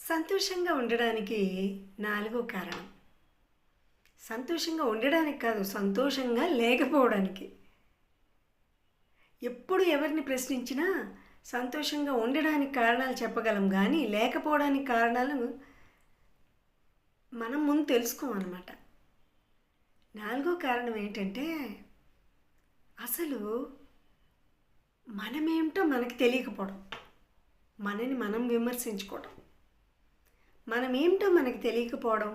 సంతోషంగా ఉండడానికి నాలుగో కారణం. సంతోషంగా ఉండడానికి కాదు, సంతోషంగా లేకపోవడానికి. ఎప్పుడు ఎవరిని ప్రశ్నించినా సంతోషంగా ఉండడానికి కారణాలు చెప్పగలం, కానీ లేకపోవడానికి కారణాలు మనం ముందు తెలుసుకోమన్నమాట. నాలుగో కారణం ఏంటంటే, అసలు మనమేమిటో మనకి తెలియకపోవడం, మనని మనం విమర్శించుకోవడం. మనమేమిటో మనకి తెలియకపోవడం,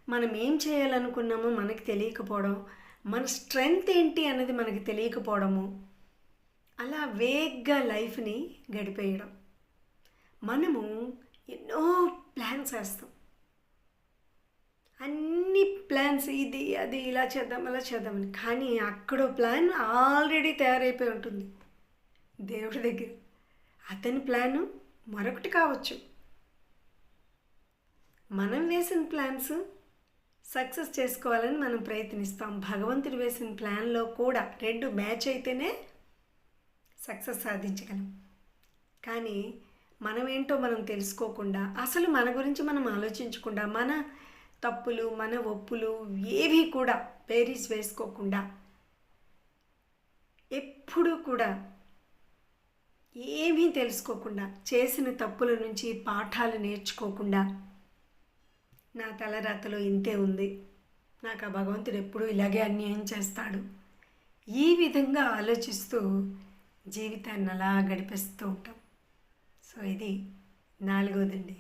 మనం ఏం చేయాలనుకున్నామో మనకి తెలియకపోవడం, మన స్ట్రెంగ్త్ ఏంటి అన్నది మనకి తెలియకపోవడము, అలా వేగ్గా లైఫ్ని గడిపేయడం. మనము ఎన్నో ప్లాన్స్ వేస్తాం, అన్ని ప్లాన్స్, ఇది అది ఇలా చేద్దాం అలా చేద్దామని, కానీ అక్కడో ప్లాన్ ఆల్రెడీ తయారైపోయి ఉంటుంది దేవుడి దగ్గర. అతని ప్లాను మరొకటి కావచ్చు. మనం వేసిన ప్లాన్స్ సక్సెస్ చేసుకోవాలని మనం ప్రయత్నిస్తాం. భగవంతుడు వేసిన ప్లాన్లో కూడా రెండు మ్యాచ్ అయితేనే సక్సెస్ సాధించగలం. కానీ మనమేంటో మనం తెలుసుకోకుండా, అసలు మన గురించి మనం ఆలోచించకుండా, మన తప్పులు మన ఒప్పులు ఏవి కూడా బేరీస్ వేసుకోకుండా, ఎప్పుడూ కూడా ఏమీ తెలుసుకోకుండా, చేసిన తప్పుల నుంచి పాఠాలు నేర్చుకోకుండా, నా తలరాతలో ఇంతే ఉంది, నాకు ఆ భగవంతుడు ఎప్పుడూ ఇలాగే అన్యాయం చేస్తాడు, ఈ విధంగా ఆలోచిస్తూ జీవితాన్ని అలా గడిపేస్తూ ఉంటాం. సో ఇది నాలుగోదండి.